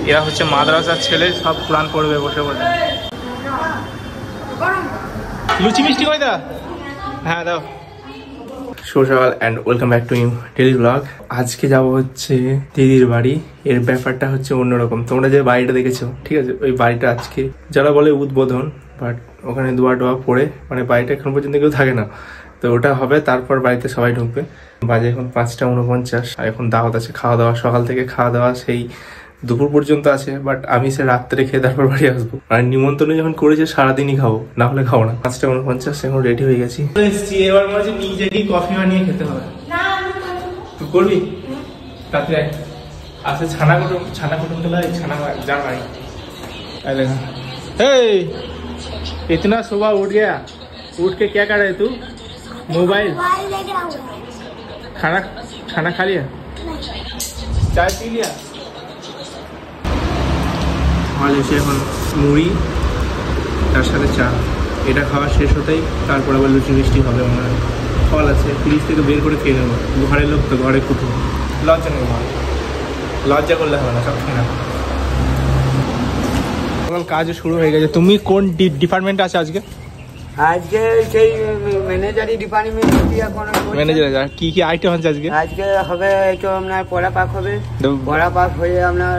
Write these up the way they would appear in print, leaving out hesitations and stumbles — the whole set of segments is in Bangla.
এরা হচ্ছে মাদ্রাসার ছেলে, সব কোরআন পড়বে বসে বসে। লুচি মিষ্টি কই দা? হ্যাঁ দাও। Social and welcome back to you daily blog. আজকে যাব হচ্ছে দিদির বাড়ি। এর ব্যাপারটা হচ্ছে অন্যরকম। তোমরা যে বাড়িটা দেখেছো, ঠিক আছে, ওই বাড়িটা আজকে যারা বলে উদ্বোধন, বাট ওখানে দোয়া টোয়া পড়ে, মানে বাড়িটা এখন পর্যন্ত কেউ থাকে না, তো ওটা হবে, তারপর বাড়িতে সবাই ঢুকবে। বাজে এখন 5:49, আর এখন দাওয়াত আছে, খাওয়া দাওয়া সকাল থেকে খাওয়া দাওয়া সেই দুপুর পর্যন্ত আছে, বাট আমি সে রাত্রে খেয়ে তারপর বাড়ি আসবো। আর নিমন্ত্রণ যখন করেছে সারাদিনই খাবো, না হলে খাবো না। 5:49 এখন রেডি হয়ে গেছি। এবার মনে হচ্ছে নিজেকেই কফি বানিয়ে খেতে হবে। তুই করবি রাত্রে? আচ্ছা, ছানা কুটুম তো লাই, ছানা যা ভাই। इतना सुबह उठ गया, उठ के क्या कर रहे तू? मोबाइल खाना खा लिया? चाय पी लिया? আমার এসে এখন মুড়ি তার সাথে চা, এটা খাওয়া শেষ হতেই তারপর আবার লুচি মিষ্টি হবে। মনে হয় ফল আছে, ফ্রিজ থেকে বের করে খেয়ে নেবো। ঘরের লোক তো, ঘরে কুটুম, লজ্জা নেবো, লজ্জা করলে হবে না, সব খেয়ে নেবো। কাজ শুরু হয়ে গেছে। তুমি কোন ডিপার্টমেন্ট আছে আজকে? আজকে সেই ম্যানেজারি ডিপার্টমেন্ট। ম্যানেজার কি কি আইটেম আছে আজকে? আজকে হবে একটু আপনার পড়া পাক হবে, পড়া পাক হয়ে আপনার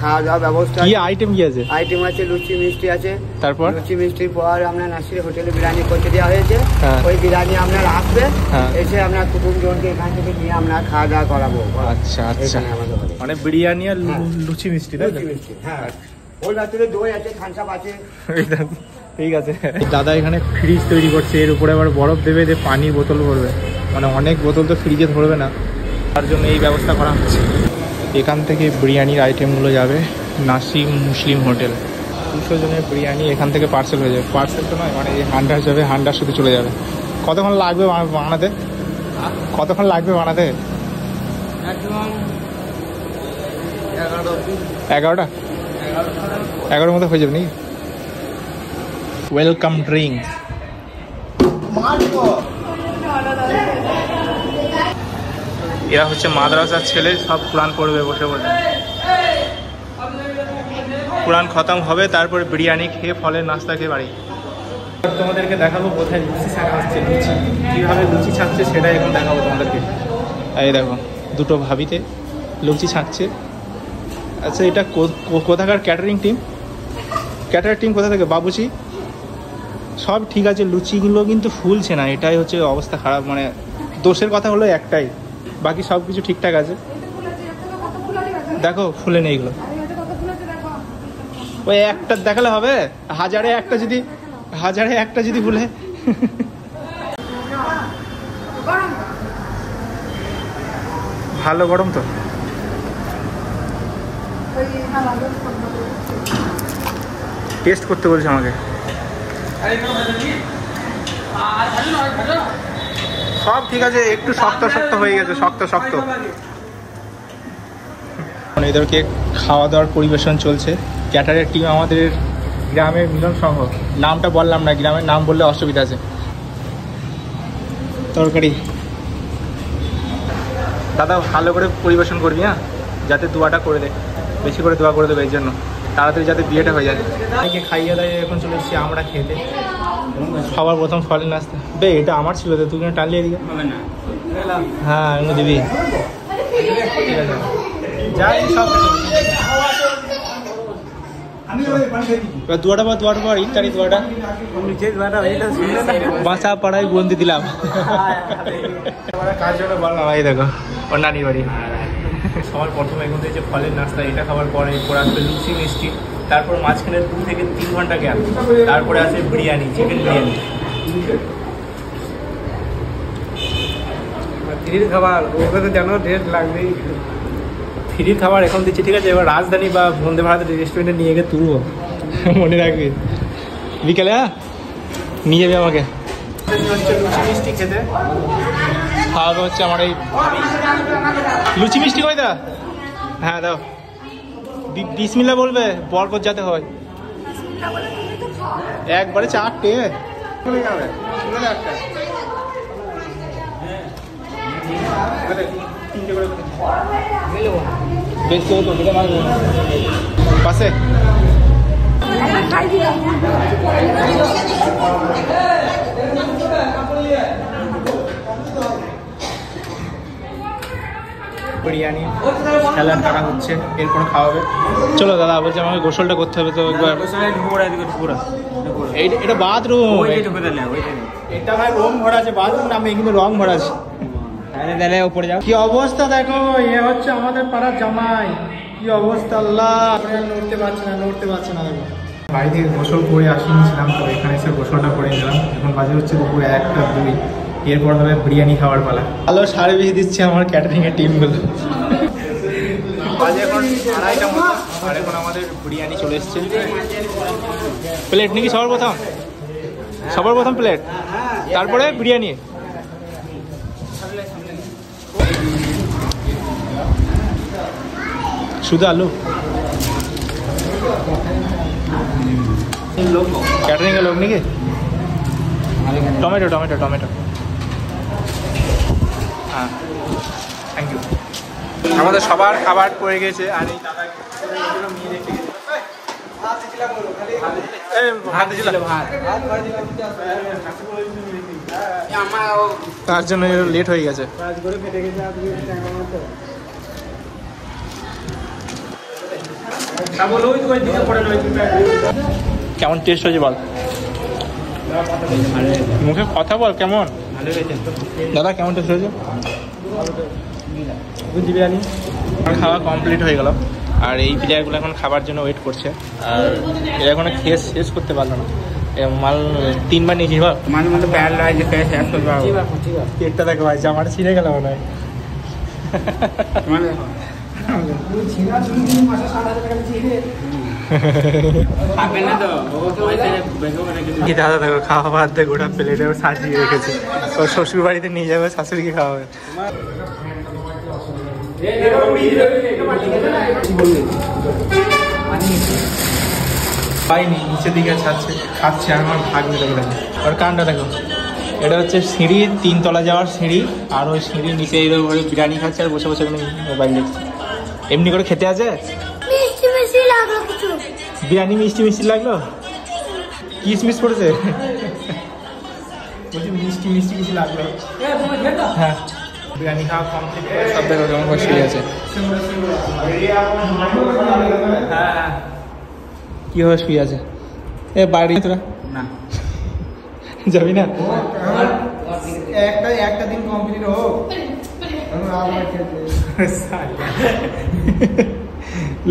খাওয়া দাওয়া ব্যবস্থা। কি আইটেম কি আছে? আইটেম আছে লুচি মিষ্টি আছে। তারপর লুচি মিষ্টির পর আপনার নাসির হোটেলে বিরিয়ানি করতে দেওয়া হয়েছে। ওই বিরিয়ানি আপনার আসবে, এসে আপনার কুটুম জনকে এখান থেকে নিয়ে আমরা খাওয়া দাওয়া করাবো। আচ্ছা আচ্ছা, মানে বিরিয়ানি আর লুচি মিষ্টি, তাই? লুচি মিষ্টি, হ্যাঁ। ওই রাত্রে দই আছে, থামস আপ আছে। ঠিক আছে। দাদা এখানে ফ্রিজ তৈরি করছে, এর উপরে আবার বরফ দেবে, যে পানির বোতল ভরবে, মানে অনেক বোতল তো ফ্রিজে ধরবে না, তার জন্য এই ব্যবস্থা করা হচ্ছে। এখান থেকে বিরিয়ানির আইটেমগুলো যাবে নাসিম মুসলিম হোটেল। 200 জনের বিরিয়ানি এখান থেকে পার্সেল হয়ে যাবে। পার্সেল তো নয়, মানে এই হান্ডার যাবে, হান্ডার শুধু চলে যাবে। কতক্ষণ লাগবে বানাতে? কতক্ষণ লাগবে বানাতে? 11টা 11টার মধ্যে হয়ে যাবে নাকি? Welcome drink. এরা হচ্ছে মাদ্রাসার ছেলে, সব কোরআন পড়বে বসে বসে। কোরআন খতম হবে, তারপরে বিরিয়ানি খেয়ে, ফলের নাস্তা খেয়ে বাড়ি। তোমাদেরকে দেখাবো কোথায় লুচি ছাকা হচ্ছে, লুচি কীভাবে লুচি ছাকছে সেটাই এখন দেখাবো তোমাদেরকে। এই দেখো, দুটো ভাবিতে লুচি ছাকছে। আচ্ছা, এটা কোথাকার ক্যাটারিং টিম? ক্যাটারিং টিম কোথা থেকে? বাবুচি সব ঠিক আছে, লুচিগুলো কিন্তু ফুলছে না, এটাই হচ্ছে অবস্থা খারাপ। মানে দোষের কথা হলো একটাই, বাকি সব কিছু ঠিকঠাক আছে। দেখো ফুলে নেই এগুলো। ওই একটা দেখালে হবে? হাজারে একটা যদি ফুলে। ভালো গরম তো। টেস্ট করতে বলছে আমাকে। সব ঠিক আছে, একটু শক্ত হয়ে গেছে, শক্ত। এদেরকে খাওয়া দাওয়ার পরিবেশন চলছে। ক্যাটারের টিম আমাদের গ্রামের মিলন সংঘ, নামটা বললাম না, গ্রামের নাম বললে অসুবিধা আছে। তরকারি দাদা ভালো করে পরিবেশন করবি, হ্যাঁ, যাতে দোয়াটা করে দে, বেশি করে দোয়া করে দেবে, এই জন্য তাড়াতাড়ি যাতে বিয়েটা হয়ে যায়। খাইয়ে দাইয়ে এখন চলে এসেছি আমরা খেতে। সবার প্রথম ফলের নাস্তা। বে, এটা আমার ছিল তো, তুই টানলিয়ে দিকে। হ্যাঁ এমনি দিবি, ঠিক আছে। যাই সব দুয়াটা ইত্যাদি দুয়াটা বাঁচা পাড়ায় বন্দি দিলাম। কাজ জন্য বললাম। এই দেখো ওর নানির বাড়ি। সবার প্রথমে এখান থেকে যে ফলের নাস্তা, এটা খাবার পরে আসবে লুচি মিষ্টি, তারপর মাঝখানে 2 থেকে 3 ঘন্টা গ্যাপ, তারপরে আসবে বিরিয়ানি, চিকেন বিরিয়ানি। ফ্রির খাবার ওকে তো জানো রেট লাগবেই। ফ্রির খাবার এখন দিচ্ছি, ঠিক আছে। এবার রাজধানী বা বন্দে ভারত রেস্টুরেন্টে নিয়ে গিয়ে তুলবো, মনে রাখবি। বিকেলে নিয়ে যাবে আমাকে। লুচি মিষ্টি খেতে খাওয়া দাওয়া হচ্ছে আমার। এই লুচি মিষ্টি কই দা? হ্যাঁ দাও। বিসমিল্লাহ বলবে, বরকত যাতে হয়। একবারে 4টে বেশ বাসে বিরিয়ানি স্যালাড কাটা হচ্ছে, এরপর খাওয়াবে। চলো দাদা, বলছে আমাকে গোসলটা করতে হবে তো একবার। এটা বাথরুম, এটা ভাই রং ভরা আছে, বাথরুম নামে কিন্তু রং ভরা আছে। উপরে যাও, কি অবস্থা দেখো, এ হচ্ছে আমাদের পাড়ার জামাই, কি অবস্থা, আল্লাহ নড়তে পারছে না, নড়তে পারছে না। দেখো বাড়ি থেকে গোসল করে আসিয়েছিলাম, তো এখানে এসে গোসলটা করে নিলাম। এখন বাজে হচ্ছে দুপুরে 1টা 2, এরপর হবে বিরিয়ানি খাওয়ার পালা। ভালো সার্ভিস দিচ্ছে আমার ক্যাটারিং এর টিমগুলো। বাজে এখন 2:30টার মতো, আর এখন আমাদের বিরিয়ানি চলে এসছে। প্লেট নাকি সবার প্রথম প্লেট, তারপরে বিরিয়ানি। শুধু আলু, ক্যাটারিং এর লোক নাকি? টমেটো হ্যাঁ, থ্যাংক ইউ। আমাদের সবার খাবার পড়ে গেছে, আর এই দাদা তার জন্য লেট হয়ে গেছে। কেমন টেস্ট হয়েছে বল, মুখে কথা বল, কেমন দাদা, কেমন টেস্ট হয়েছে? বিরিয়ানি খাওয়া কমপ্লিট হয়ে গেল, আর এই প্লেয়ারগুলো এখন খাবার জন্য ওয়েট করছে, আর এরা এখন খেয়ে শেষ করতে পারলো না। মাল 3বার নিয়েছি, মাঝে মধ্যে প্যাল রয়েছে, শেষ করতে পারবো। পেটটা দেখো ভাই, জামাটা ছিঁড়ে গেল মনে হয়। দাদা দেখো খাওয়া বাদ দিয়ে গোটা প্লেটে সাজিয়ে রেখেছে, ওর শ্বশুর বাড়িতে নিয়ে যাবে, শাশুড়িকে খাওয়াবে। পাইনি, নিচের দিকে খাচ্ছে, আমার ভাগ মিলে গেল। আর কানটা দেখো, এটা হচ্ছে সিঁড়ি, 3 তলা যাওয়ার সিঁড়ি, আর ওই সিঁড়ির নিচে এই ঘরে বিরিয়ানি খাচ্ছে, আর বসে বসে মোবাইল দেখছে। এমনি করে খেতে আছে, বিরিয়ানি মিষ্টি লাগলো, কিশমিশ পড়েছে, বলছি মিষ্টি কিছু লাগলো। হ্যাঁ, বিরিয়ানি খাওয়া কমপ্লিট করে সব দেখো কেমন করে শুয়ে আছে। হ্যাঁ, কি হবে শুয়ে আছে? বাইরে তোরা না যাবি না? একটা দিন কমপ্লিট হোক,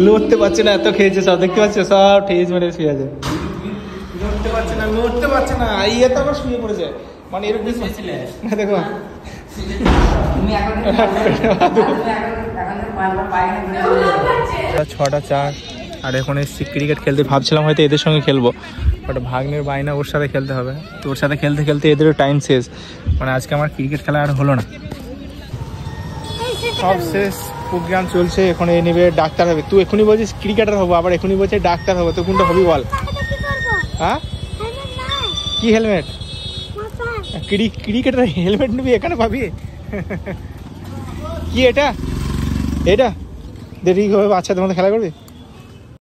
লড়তে পারছে না, এত খেয়েছে সব, দেখতে পাচ্ছ সব ঠেস মেরে শুয়ে আছে, লড়তে পারছে না, ইয়ে তো আবার শুয়ে পড়েছে, মানে এরকম না। দেখো 6:04, আর এখন এসছি ক্রিকেট খেলতে। ভাবছিলাম হয়তো এদের সঙ্গে খেলবো, বাট ভাগ্নের বাইনা ওর সাথে খেলতে হবে, তো ওর সাথে খেলতে খেলতে এদেরও টাইম শেষ, মানে আজকে আমার ক্রিকেট খেলা আর হলো না। সব শেষ, প্রোগ্রাম চলছে, এখন এ নেবে ডাক্তার হবে। তুই এখনই বলছিস ক্রিকেটার হবো, আবার এখনই বলছে ডাক্তার হবো, তো কোনটা হবি বল? হ্যাঁ, কি হেলমেট? ক্রিকেটার হেলমেট নিবি, এখানে পাবি? কি এটা দেরি হবে, বাচ্চাদের মধ্যে খেলা করবি?